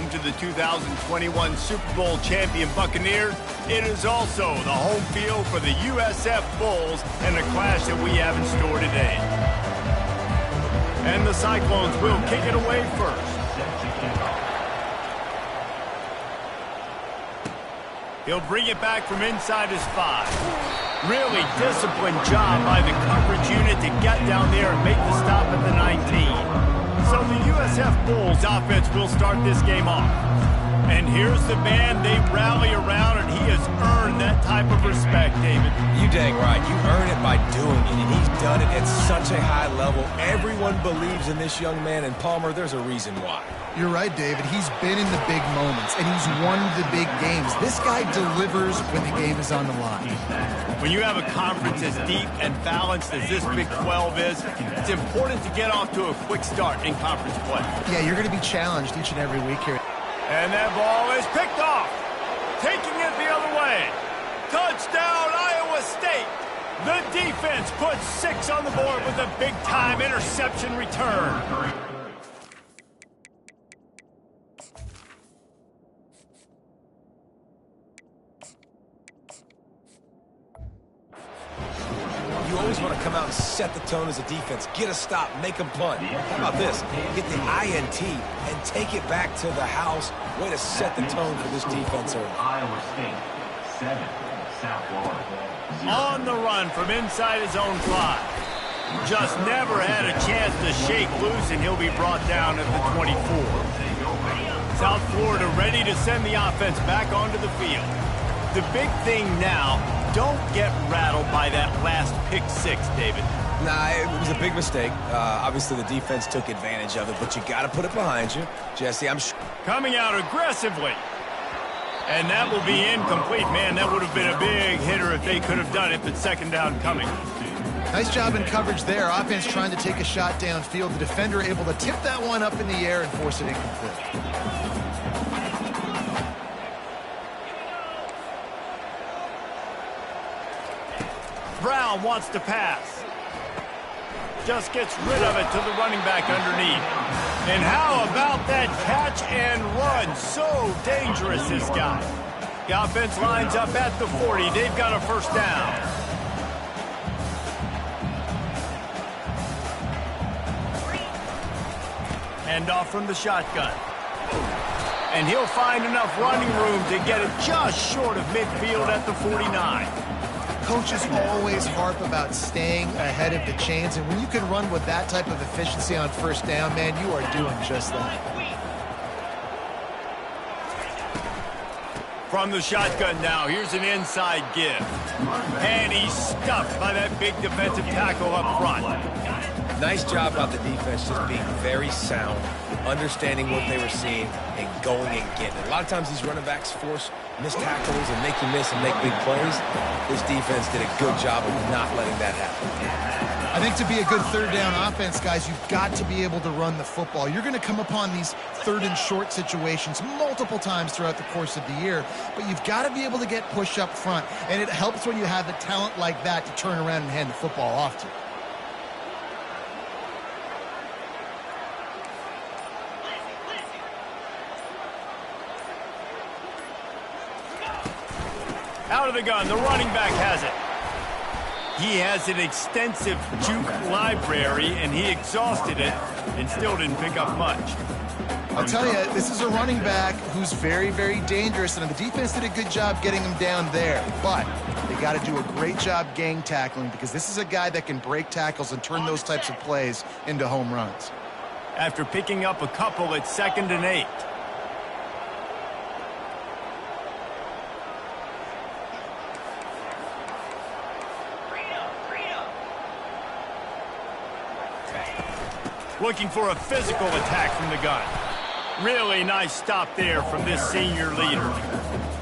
home to the 2021 Super Bowl champion Buccaneers, it is also the home field for the USF Bulls and the clash that we have in store today. And the Cyclones will kick it away first. He'll bring it back from inside his 5. Really disciplined job by the coverage unit to get down there and make the stop at the 19. So the USF Bulls offense will start this game off. And here's the man they rally around, and he has earned that type of respect, David. You dang right. You earn it by doing it, and he's done it at such a high level. Everyone believes in this young man, and Palmer, there's a reason why. You're right, David. He's been in the big moments, and he's won the big games. This guy delivers when the game is on the line. When you have a conference as deep and balanced as this Big 12 is, it's important to get off to a quick start in conference play. Yeah, you're going to be challenged each and every week here. And that ball is picked off. Taking it the other way. Touchdown, Iowa State. The defense puts 6 on the board with a big-time interception return. You always want to come out and set the tone as a defense. Get a stop, make them punt. How about this? Get the INT and take it back to the house. Way to set the tone for this defense early. Iowa State, 7, South Florida. On the run from inside his own 5. Just never had a chance to shake loose, and he'll be brought down at the 24. South Florida ready to send the offense back onto the field. The big thing now, don't get rattled by that last pick 6, David. Nah, it was a big mistake. Obviously, the defense took advantage of it, but you got to put it behind you. Jesse, I'm sure. Coming out aggressively. And that will be incomplete. Man, that would have been a big hitter if they could have done it, but second down coming. Nice job in coverage there. Offense trying to take a shot downfield. The defender able to tip that one up in the air and force it incomplete. Brown wants to pass. Just gets rid of it to the running back underneath. And how about that catch and run? So dangerous, this guy. The offense lines up at the 40. They've got a first down. Hand off from the shotgun. And he'll find enough running room to get it just short of midfield at the 49. Coaches always harp about staying ahead of the chains, and when you can run with that type of efficiency on first down, man, you are doing just that. From the shotgun now, here's an inside give. And he's stuffed by that big defensive tackle up front. Nice job by the defense just being very sound, understanding what they were seeing, and going and getting it. A lot of times these running backs force missed tackles and make you miss and make big plays. This defense did a good job of not letting that happen. I think to be a good third down offense, guys, you've got to be able to run the football. You're going to come upon these third and short situations multiple times throughout the course of the year, but you've got to be able to get push up front, and it helps when you have a talent like that to turn around and hand the football off to. Out of the gun, the running back has it. He has an extensive juke library, and he exhausted it and still didn't pick up much. I'll tell you, this is a running back who's very, very dangerous, and the defense did a good job getting him down there. But they got to do a great job gang tackling, because this is a guy that can break tackles and turn those types of plays into home runs. After picking up a couple at 2nd and 8. Looking for a physical attack from the gun. Really nice stop there from this senior leader.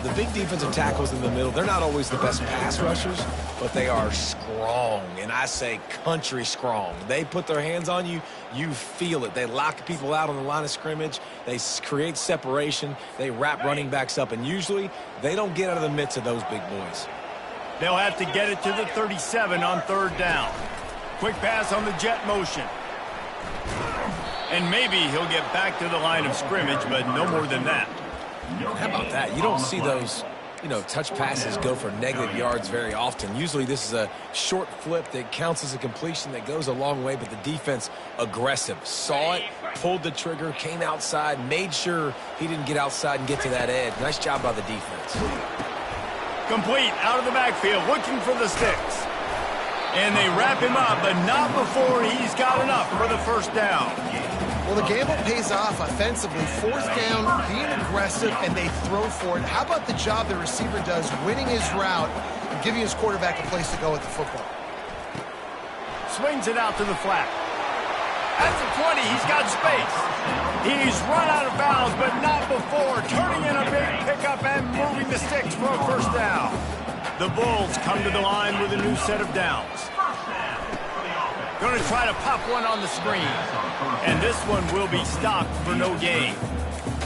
The big defensive tackles in the middle, they're not always the best pass rushers, but they are strong, and I say country strong. They put their hands on you, you feel it. They lock people out on the line of scrimmage. They create separation. They wrap running backs up, and usually they don't get out of the midst of those big boys. They'll have to get it to the 37 on 3rd down. Quick pass on the jet motion. And maybe he'll get back to the line of scrimmage, but no more than that. How about that? You don't see those, touch passes go for negative yards very often. Usually this is a short flip that counts as a completion that goes a long way, but the defense aggressive. Saw it, pulled the trigger, came outside, made sure he didn't get outside and get to that edge. Nice job by the defense. Complete out of the backfield, looking for the sticks. And they wrap him up, but not before he's got enough for the first down. Well, the gamble pays off offensively. Fourth down, being aggressive, and they throw for it. How about the job the receiver does winning his route and giving his quarterback a place to go with the football? Swings it out to the flat. At the 20, he's got space. He's run out of bounds, but not before turning in a big pickup and moving the sticks for a first down. The Bulls come to the line with a new set of downs. Going to try to pop one on the screen. And this one will be stopped for no gain.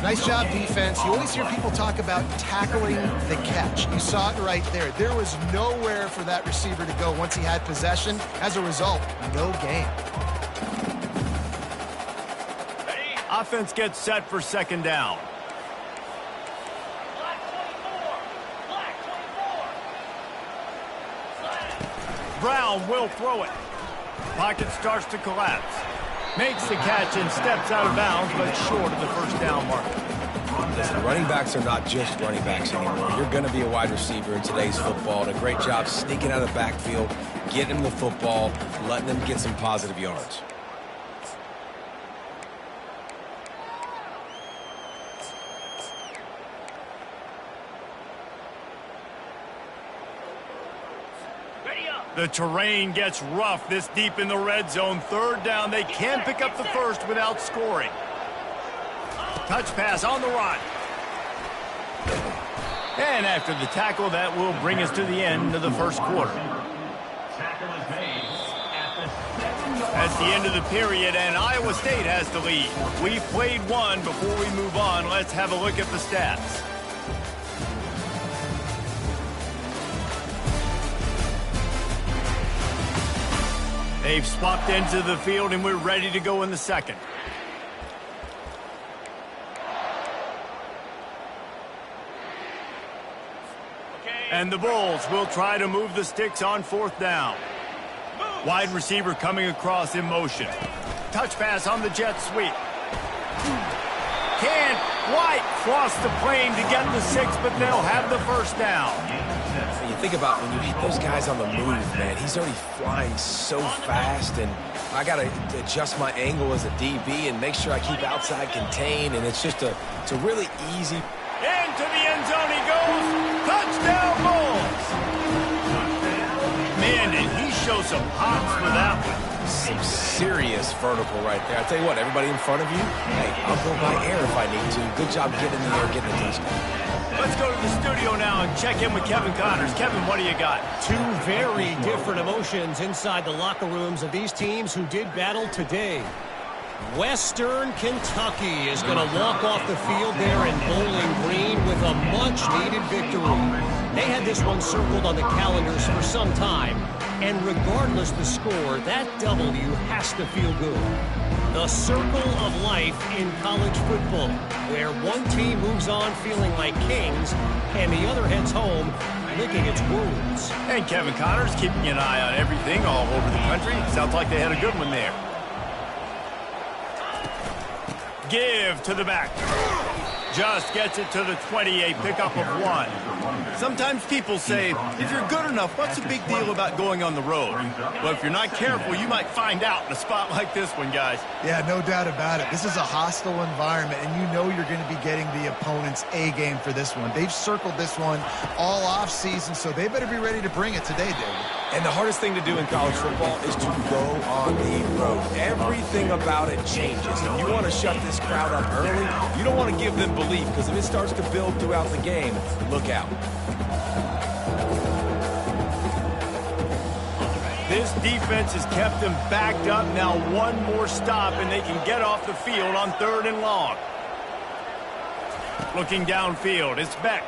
Nice job, defense. You always hear people talk about tackling the catch. You saw it right there. There was nowhere for that receiver to go once he had possession. As a result, no gain. Offense gets set for second down. Brown will throw it. Pocket starts to collapse. Makes the catch and steps out of bounds, but short of the first down marker. Listen, running backs are not just running backs anymore. You're going to be a wide receiver in today's football. And a great job sneaking out of the backfield, getting them the football, letting them get some positive yards. The terrain gets rough this deep in the red zone. Third down, they can't pick up the first without scoring. Touch pass on the run. And after the tackle, that will bring us to the end of the first quarter. That's the end of the period, and Iowa State has the lead. We've played one. Before we move on, let's have a look at the stats. They've swapped into the field, and we're ready to go in the second. And the Bulls will try to move the sticks on fourth down. Wide receiver coming across in motion. Touch pass on the jet sweep. Can't quite cross the plane to get the six, but they'll have the first down. You think about when you hit those guys on the move, man, he's already flying so fast, and I got to adjust my angle as a DB and make sure I keep outside contained, and it's a really easy. Into the end zone he goes. Touchdown, Bulls. Man, did he show some hops for that one. Some serious vertical right there. I tell you what, everybody in front of you, hey, I'll go by air if I need to. Good job getting in the air, getting the touchdown. Let's go to the studio now and check in with Kevin Connors. Kevin, what do you got? Two very different emotions inside the locker rooms of these teams who did battle today. Western Kentucky is going to walk off the field there in Bowling Green with a much-needed victory. They had this one circled on the calendars for some time, and regardless the score, that W has to feel good. The circle of life in college football, where one team moves on feeling like kings, and the other heads home licking its wounds. And Kevin Connors keeping an eye on everything all over the country. Sounds like they had a good one there. Give to the back. Just gets it to the 28, pickup of one. Sometimes people say, if you're good enough, what's the big deal about going on the road? Well, if you're not careful, you might find out in a spot like this one, guys. Yeah, no doubt about it. This is a hostile environment, and you know you're going to be getting the opponent's A-game for this one. They've circled this one all off-season, so they better be ready to bring it today, David. And the hardest thing to do in college football is to go on the road. Everything about it changes. If you want to shut this crowd up early, you don't want to give them belief, because if it starts to build throughout the game, look out. This defense has kept them backed up. Now one more stop, and they can get off the field on third and long. Looking downfield, it's Beck.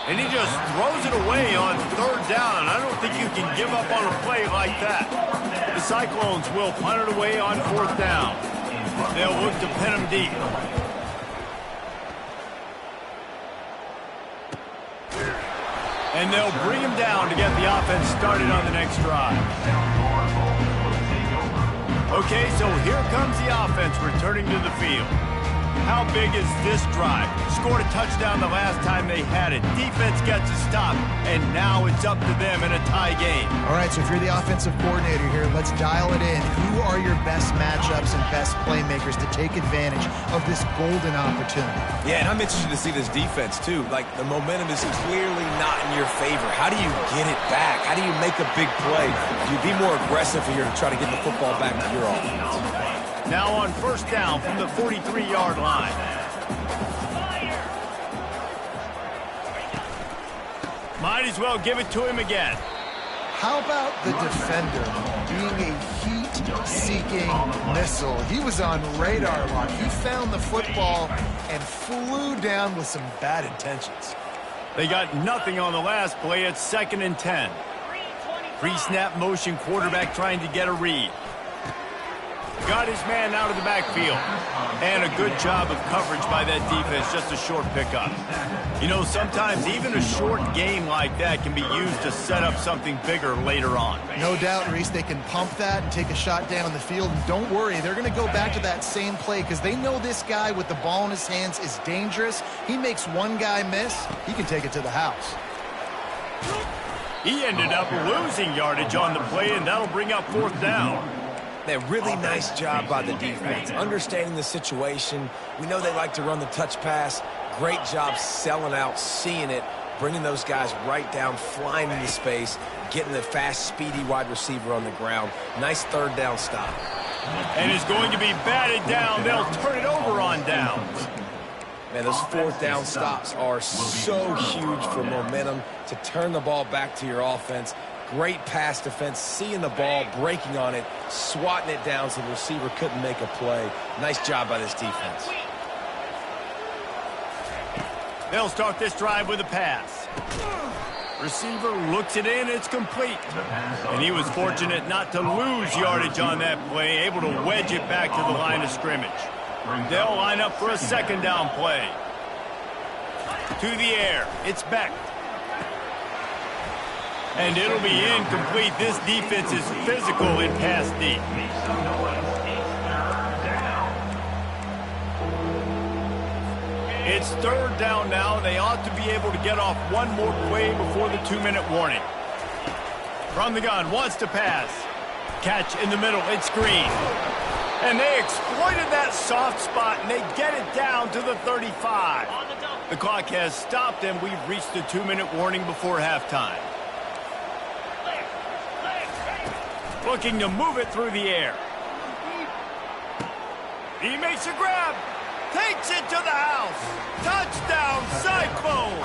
And he just throws it away on third down. I don't think you can give up on a play like that. The Cyclones will punt it away on 4th down. They'll look to pin him deep. And they'll bring him down to get the offense started on the next drive. Okay, so here comes the offense returning to the field. How big is this drive? Scored a touchdown the last time they had it. Defense gets a stop, and now it's up to them in a tie game. All right, so if you're the offensive coordinator here, let's dial it in. Who are your best matchups and best playmakers to take advantage of this golden opportunity? Yeah, and I'm interested to see this defense, too. Like, the momentum is clearly not in your favor. How do you get it back? How do you make a big play? Do you be more aggressive here to try to get the football back to your offense? Now on 1st down from the 43-yard line. Might as well give it to him again. How about the defender being a heat-seeking missile? He was on radar lock. He found the football and flew down with some bad intentions. They got nothing on the last play. It's 2nd and 10. Pre-snap motion, quarterback trying to get a read. Got his man out of the backfield. And a good job of coverage by that defense, just a short pickup. You know, sometimes even a short game like that can be used to set up something bigger later on. No doubt, Reese, they can pump that and take a shot down the field. And don't worry, they're going to go back to that same play because they know this guy with the ball in his hands is dangerous. He makes one guy miss, he can take it to the house. He ended up losing yardage on the play, and that'll bring up 4th down. A really nice job by the defense, understanding the situation. We know they like to run the touch pass. Great job selling out, seeing it, bringing those guys right down, flying into space, getting the fast, speedy wide receiver on the ground. Nice 3rd down stop. And it's going to be batted down. They'll turn it over on downs. Man, those 4th down stops are so huge for momentum to turn the ball back to your offense. Great pass defense, seeing the ball, breaking on it, swatting it down so the receiver couldn't make a play. Nice job by this defense. They'll start this drive with a pass. Receiver looks it in, it's complete. And he was fortunate not to lose yardage on that play, able to wedge it back to the line of scrimmage. They'll line up for a 2nd down play. To the air, it's Beck. And it'll be incomplete. This defense is physical in pass deep. It's 3rd down now. They ought to be able to get off one more play before the 2-minute warning. From the gun, wants to pass. Catch in the middle, it's Green. And they exploited that soft spot, and they get it down to the 35. The clock has stopped, and we've reached the 2-minute warning before halftime. Looking to move it through the air. He makes a grab. Takes it to the house. Touchdown, Cyclones.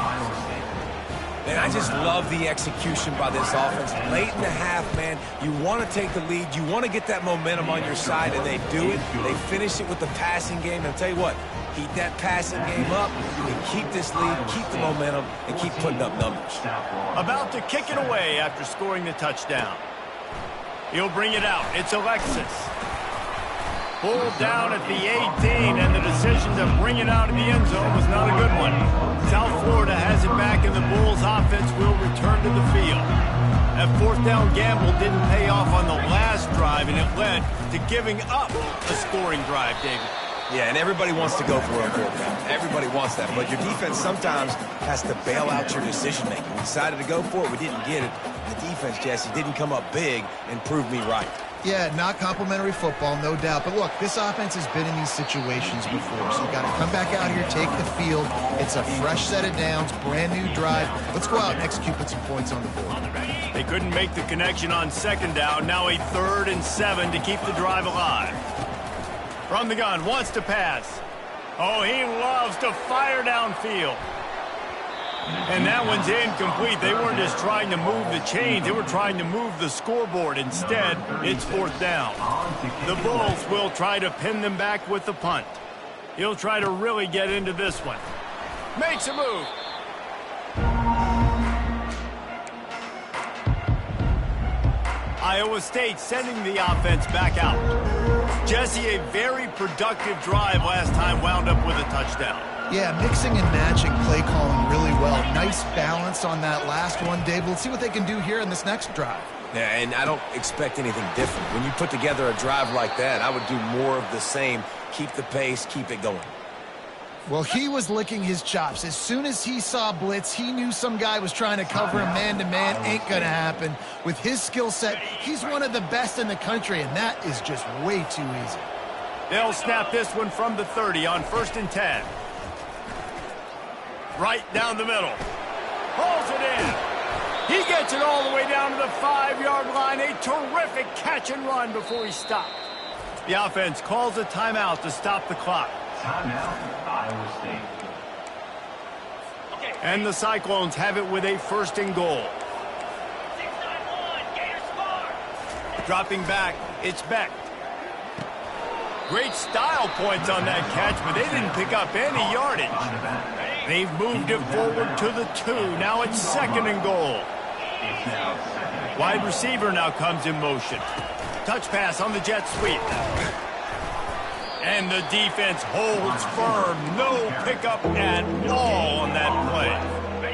Man, I just love the execution by this offense. Late in the half, man, you want to take the lead. You want to get that momentum on your side, and they do it. They finish it with the passing game. And I'll tell you what, keep that passing game up. You can keep this lead, keep the momentum, and keep putting up numbers. About to kick it away after scoring the touchdown. He'll bring it out. It's Alexis. Pulled down at the 18, and the decision to bring it out of the end zone was not a good one. South Florida has it back, and the Bulls offense will return to the field. That 4th down gamble didn't pay off on the last drive, and it led to giving up a scoring drive, David. Yeah, and everybody wants to go for a 4th down. Everybody wants that, but your defense sometimes has to bail out your decision-making. We decided to go for it. We didn't get it. The defense, Jesse, didn't come up big and prove me right. Yeah, not complimentary football, no doubt. But look, this offense has been in these situations before, so you got to come back out here, take the field. It's a fresh set of downs, brand new drive. Let's go out and execute, put some points on the board. They couldn't make the connection on 2nd down. Now a 3rd and 7 to keep the drive alive. From the gun, wants to pass. Oh, he loves to fire downfield. And that one's incomplete. They weren't just trying to move the chains. They were trying to move the scoreboard. Instead, it's 4th down. The Bulls will try to pin them back with the punt. He'll try to really get into this one. Makes a move. Iowa State sending the offense back out. Jesse, a very productive drive last time wound up with a touchdown. Yeah, mixing and matching play calling really well. Nice balance on that last one, Dave. Let's see what they can do here in this next drive. Yeah, and I don't expect anything different. When you put together a drive like that, I would do more of the same. Keep the pace, keep it going. Well, he was licking his chops. As soon as he saw blitz, he knew some guy was trying to cover him man-to-man. Ain't going to happen. With his skill set, he's one of the best in the country, and that is just way too easy. They'll snap this one from the 30 on 1st and 10. Right down the middle. Pulls it in. He gets it all the way down to the 5-yard line. A terrific catch and run before he stopped. The offense calls a timeout to stop the clock. Timeout, Iowa State. And the Cyclones have it with a 1st and goal. 6-9-1, Gators score. Dropping back, it's Beck. Great style points on that catch, but they didn't pick up any yardage. They've moved it forward to the 2. Now it's 2nd and goal. Wide receiver now comes in motion. Touch pass on the jet sweep. And the defense holds firm. No pickup at all on that play.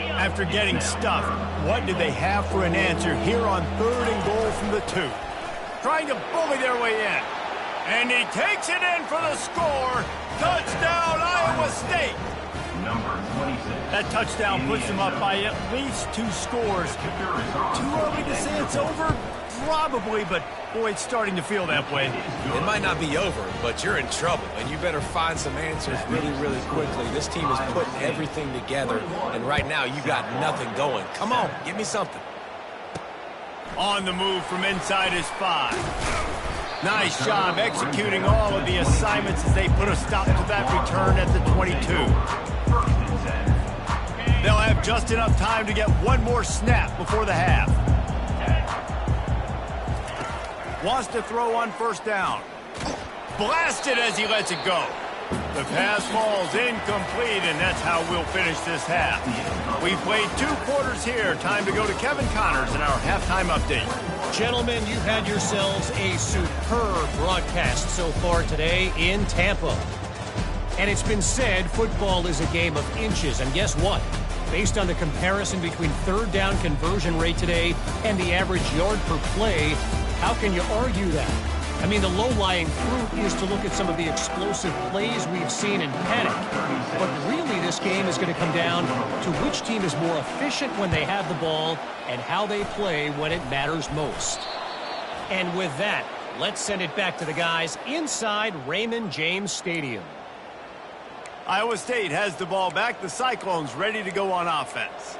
After getting stuffed, what do they have for an answer here on 3rd and goal from the 2? Trying to bully their way in. And he takes it in for the score. Touchdown, Iowa State. Number 26. That touchdown puts them up by at least 2 scores. Too early to say it's over? Probably, but boy, it's starting to feel that way. It might not be over, but you're in trouble, and you better find some answers really, really quickly. This team is putting everything together, and right now you got nothing going. Come on, give me something. On the move from inside his 5. Nice job executing all of the assignments as they put a stop to that return at the 22. They'll have just enough time to get one more snap before the half. Wants to throw on 1st down. Blasted as he lets it go. The pass falls incomplete, and that's how we'll finish this half. We've played 2 quarters here. Time to go to Kevin Connors in our halftime update. Gentlemen, you've had yourselves a superb broadcast so far today in Tampa. And it's been said football is a game of inches. And guess what? Based on the comparison between 3rd down conversion rate today and the average yard per play, how can you argue that? I mean, the low-lying fruit is to look at some of the explosive plays we've seen in panic. But really, this game is going to come down to which team is more efficient when they have the ball and how they play when it matters most. And with that, let's send it back to the guys inside Raymond James Stadium. Iowa State has the ball back. The Cyclones ready to go on offense.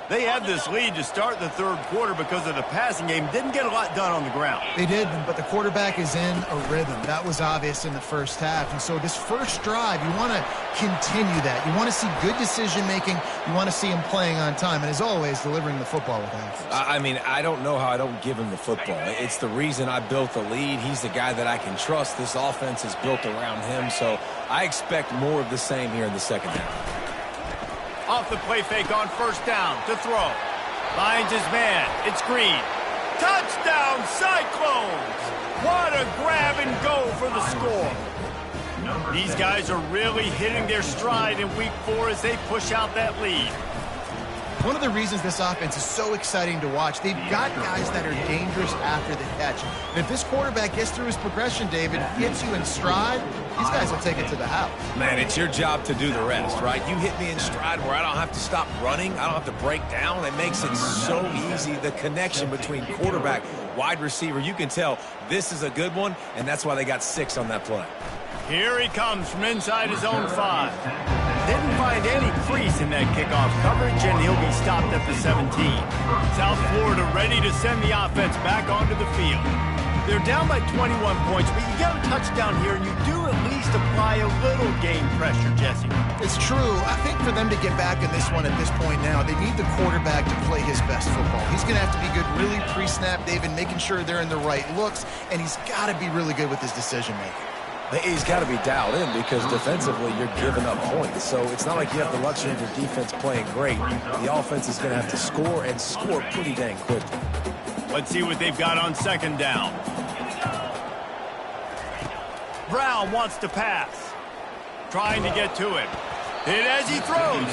They had this lead to start the 3rd quarter because of the passing game. Didn't get a lot done on the ground. They did, but the quarterback is in a rhythm. That was obvious in the 1st half. And so this first drive, you want to continue that. You want to see good decision-making. You want to see him playing on time. And as always, delivering the football with accuracy. I mean, I don't know how I don't give him the football. It's the reason I built the lead. He's the guy that I can trust. This offense is built around him. So I expect more of the same here in the 2nd half. Off the play fake on 1st down to throw. Finds his man. It's Green. Touchdown, Cyclones! What a grab and go for the score. These guys are really hitting their stride in week 4 as they push out that lead. One of the reasons this offense is so exciting to watch, they've got guys that are dangerous after the catch. And if this quarterback gets through his progression, David, gets you in stride, these guys will take it to the house. Man, it's your job to do the rest, right? You hit me in stride where I don't have to stop running. I don't have to break down. It makes it so easy. The connection between quarterback, wide receiver, you can tell this is a good one, and that's why they got 6 on that play. Here he comes from inside his own 5. Didn't find any crease in that kickoff coverage, and he'll be stopped at the 17. South Florida ready to send the offense back onto the field. They're down by 21 points, but you get a touchdown here, and you do at least apply a little game pressure, Jesse. It's true. I think for them to get back in this one at this point now, they need the quarterback to play his best football. He's going to have to be good really pre-snap, David, making sure they're in the right looks, and he's got to be really good with his decision-making. He's got to be dialed in because defensively you're giving up points. So it's not like you have the luxury of your defense playing great. The offense is going to have to score and score pretty dang quickly. Let's see what they've got on second down. Brown wants to pass. Trying to get to him. Hit as he throws.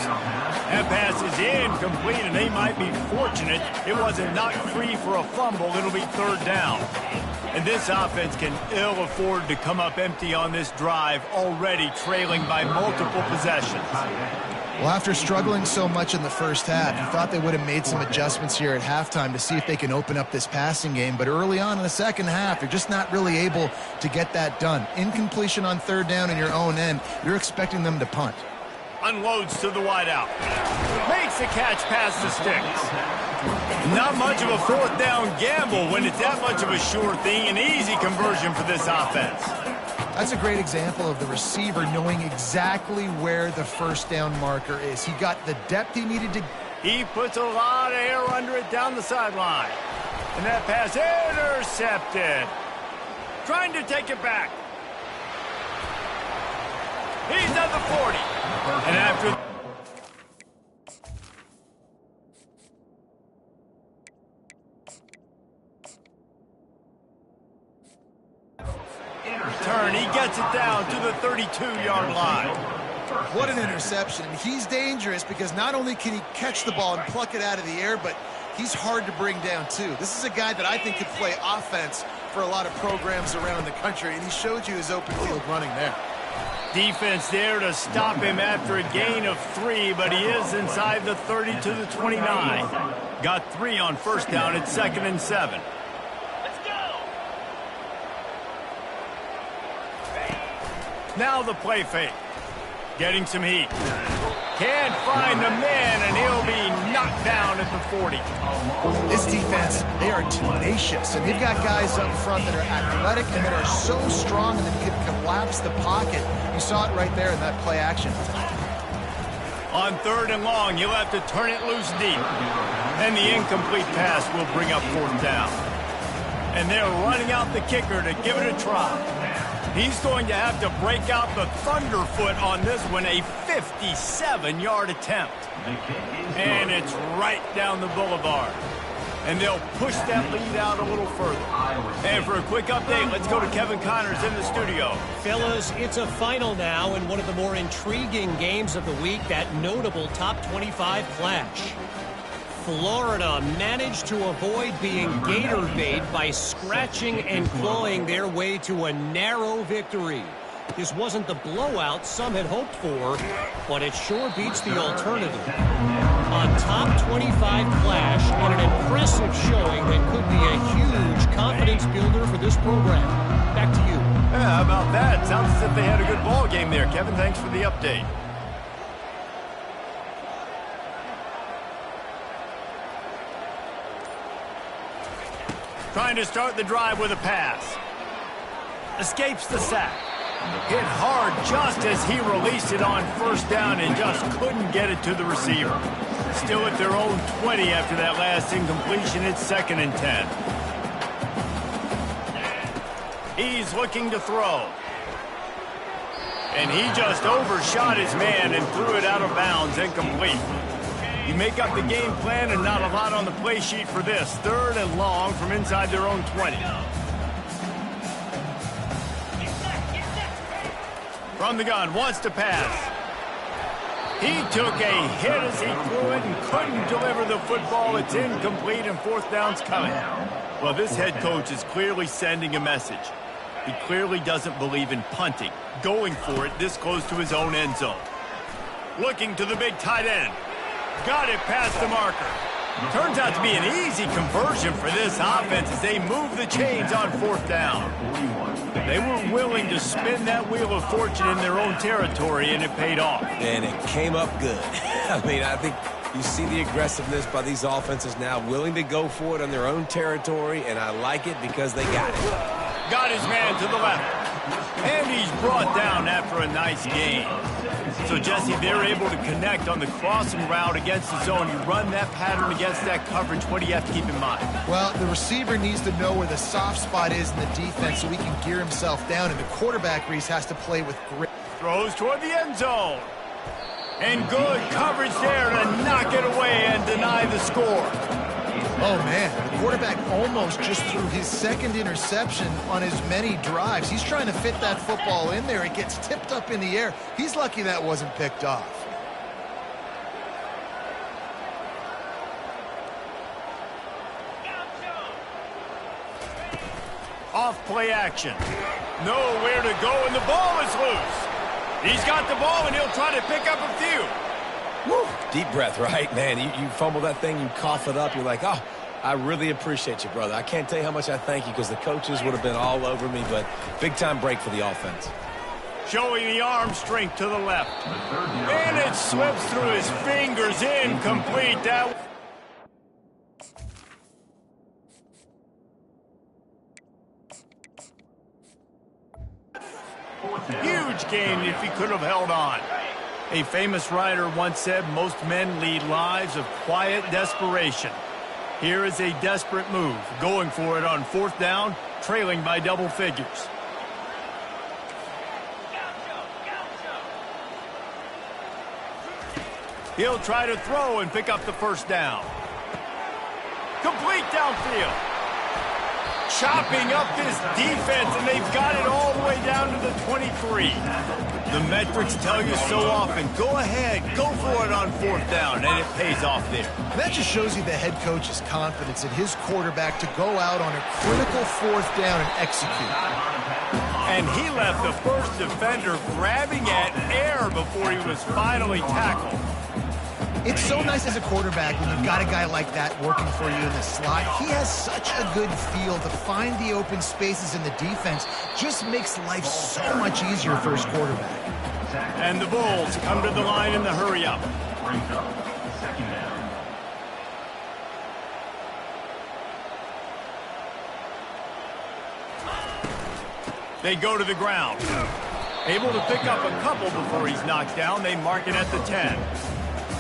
That pass is incomplete, and they might be fortunate it wasn't knocked free for a fumble. It'll be third down. And this offense can ill afford to come up empty on this drive, already trailing by multiple possessions. Well, after struggling so much in the first half, you thought they would have made some adjustments here at halftime to see if they can open up this passing game. But early on in the second half, you're just not really able to get that done. Incompletion on third down in your own end, you're expecting them to punt. Unloads to the wideout. Makes the catch past the sticks. Not much of a fourth down gamble when it's that much of a sure thing. An easy conversion for this offense. That's a great example of the receiver knowing exactly where the first down marker is. He got the depth he needed to. He puts a lot of air under it down the sideline. And that pass intercepted. Trying to take it back. He's at the 40. And after... turn, he gets it down to the 32-yard line. What an interception. He's dangerous because not only can he catch the ball and pluck it out of the air, but he's hard to bring down too. This is a guy that I think could play offense for a lot of programs around the country, and he showed you his open field running there. Defense there to stop him after a gain of 3, but he is inside the 30 to the 29. Got 3 on first down at 2nd and 7. Now the play fake. Getting some heat. Can't find the man, and he'll be knocked down at the 40. This defense, they are tenacious, and they've got guys up front that are athletic and that are so strong and that can collapse the pocket. You saw it right there in that play action. On 3rd and long, he'll have to turn it loose deep. And the incomplete pass will bring up 4th down. And they're running out the kicker to give it a try. He's going to have to break out the thunderfoot on this one, a 57-yard attempt. And it's right down the boulevard. And they'll push that lead out a little further. And for a quick update, let's go to Kevin Connors in the studio. Fellas, it's a final now in one of the more intriguing games of the week, that notable top 25 clash. Florida managed to avoid being gator bait by scratching and clawing their way to a narrow victory. This wasn't the blowout some had hoped for, but it sure beats the alternative. A top 25 clash and an impressive showing that could be a huge confidence builder for this program. Back to you. Yeah, how about that? Sounds as if they had a good ball game there. Kevin, thanks for the update. Trying to start the drive with a pass. Escapes the sack. Hit hard just as he released it on first down and just couldn't get it to the receiver. Still at their own 20 after that last incompletion. It's 2nd and 10. He's looking to throw. And he just overshot his man and threw it out of bounds, incomplete. You make up the game plan and not a lot on the play sheet for this. 3rd and long from inside their own 20. From the gun, wants to pass. He took a hit as he threw it and couldn't deliver the football. It's incomplete and 4th down's coming. Well, this head coach is clearly sending a message. He clearly doesn't believe in punting, going for it this close to his own end zone. Looking to the big tight end. Got it past the marker. Turns out to be an easy conversion for this offense as they move the chains on 4th down. They were willing to spin that wheel of fortune in their own territory, and it paid off. And it came up good. I mean, I think you see the aggressiveness by these offenses now, willing to go for it on their own territory, and I like it because they got it. Got his man to the left. And he's brought down after a nice gain. So, Jesse, they're able to connect on the crossing route against the zone. You run that pattern against that coverage. What do you have to keep in mind? Well, the receiver needs to know where the soft spot is in the defense so he can gear himself down, and the quarterback, Reese, has to play with grit. Throws toward the end zone. And good coverage there to knock it away and deny the score. Oh, man, the quarterback almost just threw his second interception on as many drives. He's trying to fit that football in there. It gets tipped up in the air. He's lucky that wasn't picked off. Off play action. Nowhere to go, and the ball is loose. He's got the ball, and he'll try to pick up a few. Woo. Deep breath, right? Man, you fumble that thing, you cough it up, you're like, oh, I really appreciate you, brother. I can't tell you how much I thank you because the coaches would have been all over me, but big-time break for the offense. Showing the arm strength to the left. And it slips through his fingers, incomplete. That huge gain if he could have held on. A famous writer once said, most men lead lives of quiet desperation. Here is a desperate move, going for it on 4th down, trailing by double figures. He'll try to throw and pick up the 1st down. Complete downfield. Chopping up this defense, and they've got it all the way down to the 23. The metrics tell you so often, go ahead, go for it on 4th down, and it pays off there. That just shows you the head coach's confidence in his quarterback to go out on a critical 4th down and execute. And he left the first defender grabbing at air before he was finally tackled. It's so nice as a quarterback when you've got a guy like that working for you in the slot. He has such a good feel to find the open spaces in the defense. Just makes life so much easier for his quarterback. And the Bulls come to the line in the hurry-up. Brings up 2nd down. They go to the ground. Able to pick up a couple before he's knocked down. They mark it at the 10.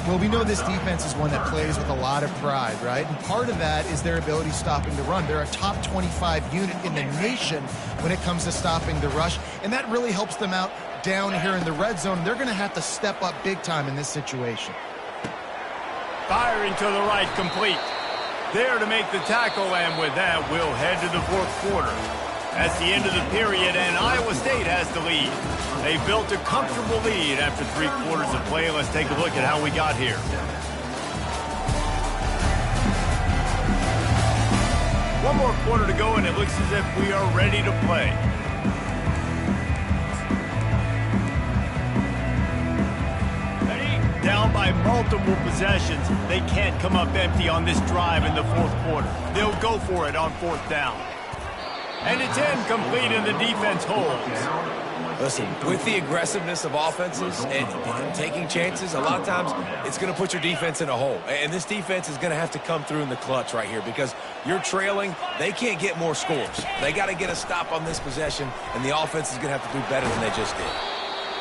Well, we know this defense is one that plays with a lot of pride, right? And part of that is their ability stopping the run. They're a top 25 unit in the nation when it comes to stopping the rush, and that really helps them out down here in the red zone. They're going to have to step up big time in this situation. Firing to the right, complete. There to make the tackle, and with that, we'll head to the 4th quarter. That's the end of the period, and Iowa State has the lead. They built a comfortable lead after 3 quarters of play. Let's take a look at how we got here. One more quarter to go, and it looks as if we are ready to play. Down by multiple possessions, they can't come up empty on this drive in the 4th quarter. They'll go for it on 4th down. And it's incomplete, and the defense holds. Listen, with the aggressiveness of offenses and taking chances, a lot of times it's going to put your defense in a hole. And this defense is going to have to come through in the clutch right here because you're trailing. They can't get more scores. They got to get a stop on this possession, and the offense is going to have to do better than they just did.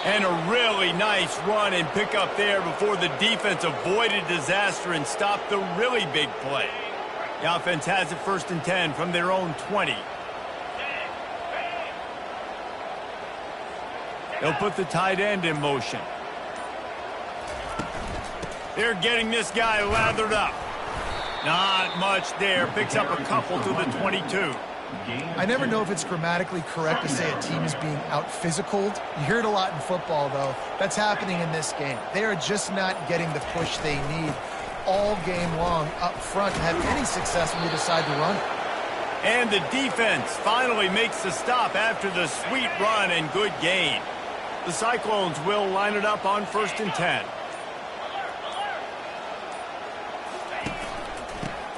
And a really nice run and pick up there before the defense avoided disaster and stopped the really big play. The offense has it 1st and 10 from their own 20. They'll put the tight end in motion. They're getting this guy lathered up. Not much there. Picks up a couple to the 22. I never know if it's grammatically correct to say a team is being out-physicaled. You hear it a lot in football, though. That's happening in this game. They are just not getting the push they need all game long up front to have any success when you decide to run it. And the defense finally makes the stop after the sweet run and good gain. The Cyclones will line it up on 1st and 10.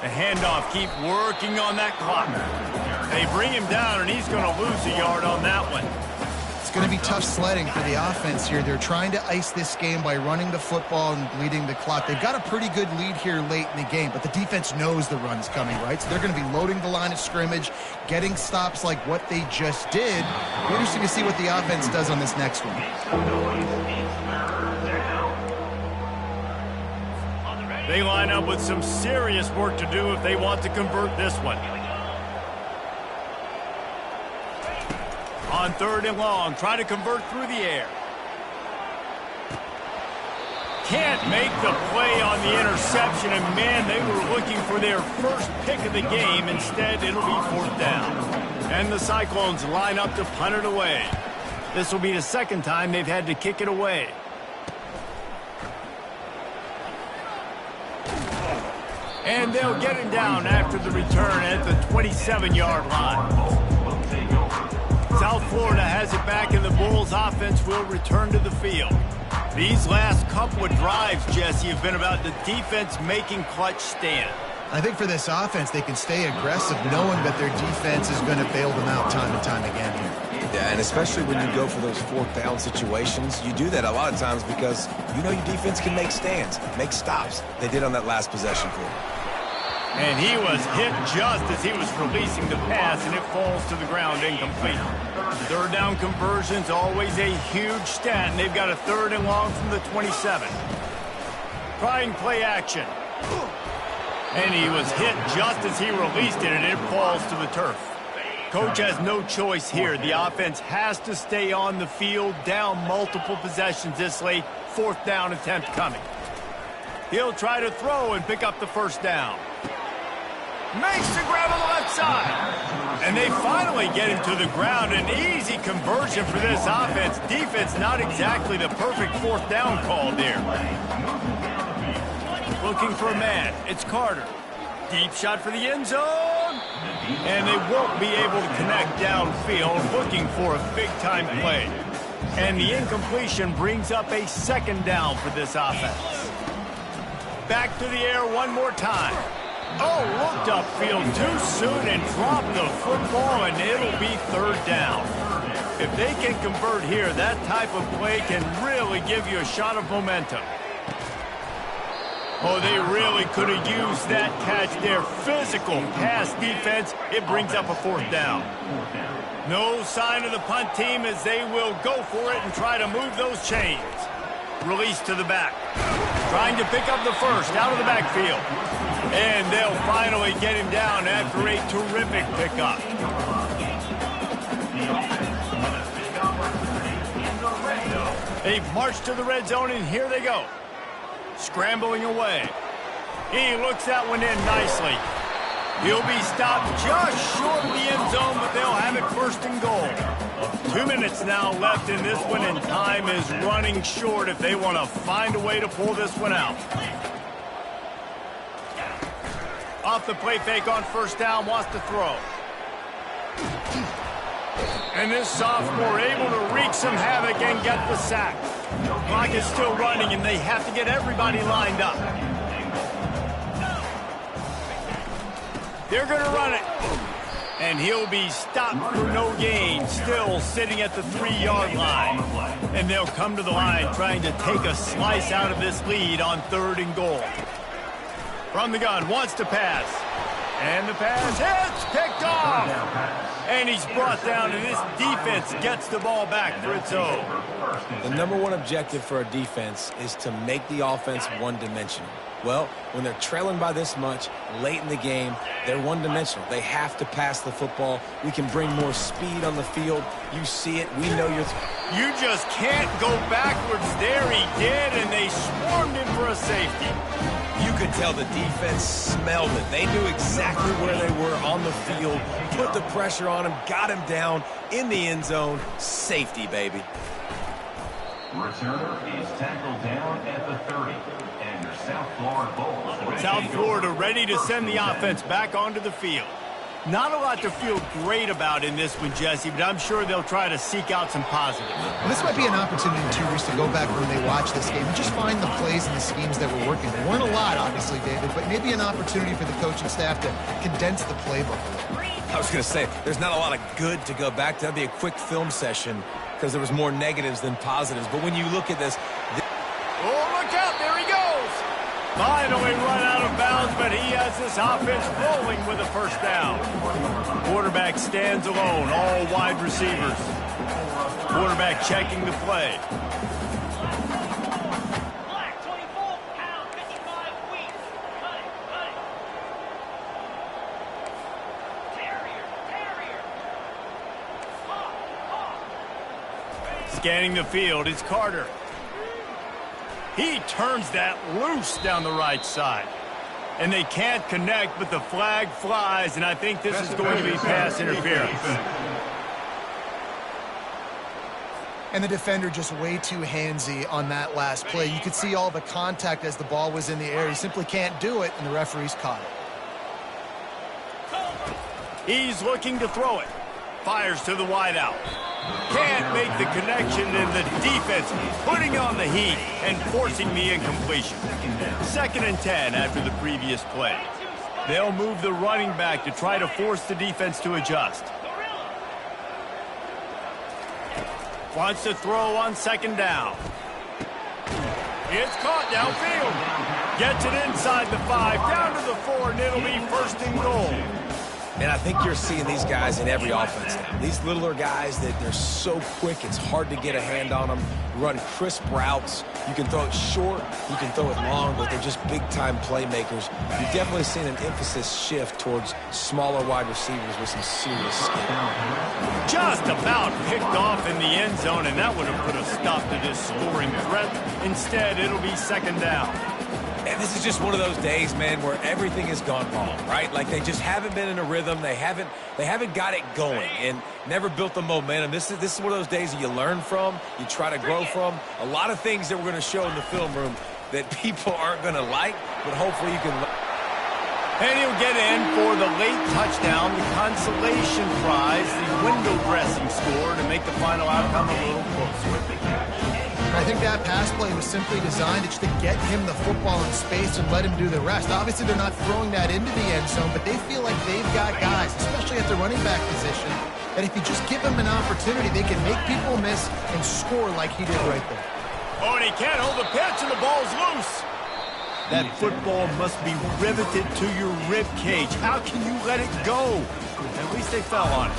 The handoff, keep working on that clock. They bring him down, and he's going to lose a yard on that one. It's going to be tough sledding for the offense here. They're trying to ice this game by running the football and bleeding the clock. They've got a pretty good lead here late in the game, but the defense knows the run's coming, right? So they're going to be loading the line of scrimmage, getting stops like what they just did. Be interesting to see what the offense does on this next one. They line up with some serious work to do if they want to convert this one. On 3rd and long, trying to convert through the air. can't make the play on the interception, and man, they were looking for their first pick of the game. Instead, it'll be 4th down. And the Cyclones line up to punt it away. This will be the second time they've had to kick it away. And they'll get it down after the return at the 27-yard line. South Florida has it back, and the Bulls offense will return to the field. These last couple of drives, Jesse, have been about the defense making clutch stand. I think for this offense, they can stay aggressive knowing that their defense is going to bail them out time and time again here. Yeah, and especially when you go for those 4th down situations, you do that a lot of times because you know your defense can make stands, make stops. They did on that last possession for them. And he was hit just as he was releasing the pass, and it falls to the ground incomplete. 3rd down conversion's always a huge stat, and they've got a 3rd and long from the 27. Trying play action. And he was hit just as he released it, and it falls to the turf. Coach has no choice here. The offense has to stay on the field, down multiple possessions this late. 4th down attempt coming. He'll try to throw and pick up the 1st down. Makes the grab on the left side. And they finally get him to the ground. An easy conversion for this offense. Defense not exactly the perfect 4th down call there. Looking for a man. It's Carter. Deep shot for the end zone. And they won't be able to connect downfield, looking for a big-time play. And the incompletion brings up a 2nd down for this offense. Back to the air one more time. Oh, looked upfield too soon and dropped the football, and it'll be 3rd down. If they can convert here, that type of play can really give you a shot of momentum. Oh, they really could have used that catch there. Physical pass defense. It brings up a 4th down. No sign of the punt team as they will go for it and try to move those chains. Release to the back. Trying to pick up the 1st out of the backfield. And they'll finally get him down after a terrific pickup. They've marched to the red zone, and here they go. Scrambling away. He looks that one in nicely. He'll be stopped just short of the end zone, but they'll have it 1st and goal. 2 minutes now left in this one, and time is running short if they want to find a way to pull this one out. Off the play fake on 1st down, wants to throw. And this sophomore able to wreak some havoc and get the sack. Clock is still running, and they have to get everybody lined up. They're going to run it. And he'll be stopped for no gain, still sitting at the 3-yard line. And they'll come to the line trying to take a slice out of this lead on 3rd and goal. From the gun, wants to pass. And the pass hits, picked off. And he's brought down, and this defense gets the ball back for its own. The #1 objective for a defense is to make the offense one-dimensional. Well, when they're trailing by this much late in the game, they're one-dimensional. They have to pass the football. We can bring more speed on the field. You see it. We know you're... You just can't go backwards there. He did, and they swarmed him for a safety. You could tell the defense smelled it. They knew exactly where they were on the field, put the pressure on him, got him down in the end zone. Safety, baby. Returner is tackled down at the 30. And your South Florida Bulls. South Florida ready to send the offense back onto the field. Not a lot to feel great about in this one, Jesse, but I'm sure they'll try to seek out some positives. Well, this might be an opportunity, too, Reese, to go back when they watch this game and just find the plays and the schemes that were working. There weren't a lot, obviously, David, but maybe an opportunity for the coaching staff to condense the playbook. I was going to say, there's not a lot of good to go back to. That'd be a quick film session because there was more negatives than positives. But when you look at this... Oh, look out! There he goes! Finally run out of bounds, but he has this offense rolling with a 1st down. Quarterback stands alone, all wide receivers. Quarterback checking the play. Scanning the field, it's Carter. He turns that loose down the right side. And they can't connect, but the flag flies, and I think this is going to be pass interference. And the defender just way too handsy on that last play. You could see all the contact as the ball was in the air. He simply can't do it, and the referee's caught it. He's looking to throw it. Fires to the wideout. Can't make the connection, and the defense putting on the heat and forcing the incompletion. 2nd and 10 after the previous play. They'll move the running back to try to force the defense to adjust. Wants to throw on 2nd down. It's caught downfield. Gets it inside the 5, down to the 4, and it'll be 1st and goal. And I think you're seeing these guys in every offense now. These littler guys, that they're so quick, it's hard to get a hand on them. Run crisp routes. You can throw it short, you can throw it long, but they're just big-time playmakers. You've definitely seen an emphasis shift towards smaller wide receivers with some serious skill. Just about picked off in the end zone, and that would have put a stop to this scoring threat. Instead, it'll be 2nd down. And this is just one of those days, man, where everything has gone wrong, right? Like they just haven't been in a rhythm. They haven't got it going and never built the momentum. This is one of those days that you learn from, you try to grow from. A lot of things that we're going to show in the film room that people aren't going to like, but hopefully you can. And he'll get in for the late touchdown, the consolation prize, the window dressing score to make the final outcome a little closer. I think that pass play was simply designed just to get him the football in space and let him do the rest. Obviously, they're not throwing that into the end zone, but they feel like they've got guys, especially at the running back position, that if you just give them an opportunity, they can make people miss and score like he did right there. Oh, and he can't hold the pitch, and the ball's loose. That football must be riveted to your rib cage. How can you let it go? At least they fell on it.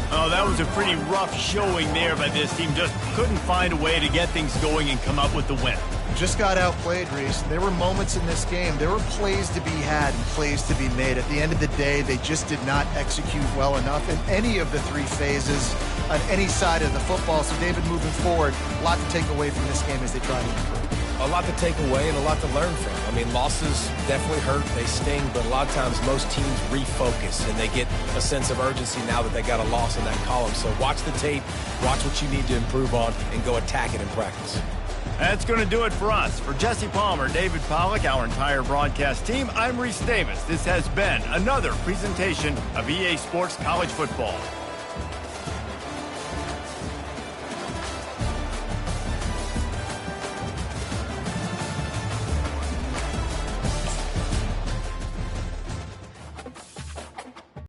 Oh, that was a pretty rough showing there by this team. Just couldn't find a way to get things going and come up with the win. Just got outplayed, Reese. There were moments in this game. There were plays to be had and plays to be made. At the end of the day, they just did not execute well enough in any of the 3 phases on any side of the football. So, David, moving forward, a lot to take away from this game as they try to improve. A lot to take away and a lot to learn from. I mean, losses definitely hurt, they sting, but a lot of times most teams refocus and they get a sense of urgency now that they got a loss in that column. So watch the tape, watch what you need to improve on, and go attack it in practice. That's going to do it for us. For Jesse Palmer, David Pollack, our entire broadcast team, I'm Reese Davis. This has been another presentation of EA Sports College Football.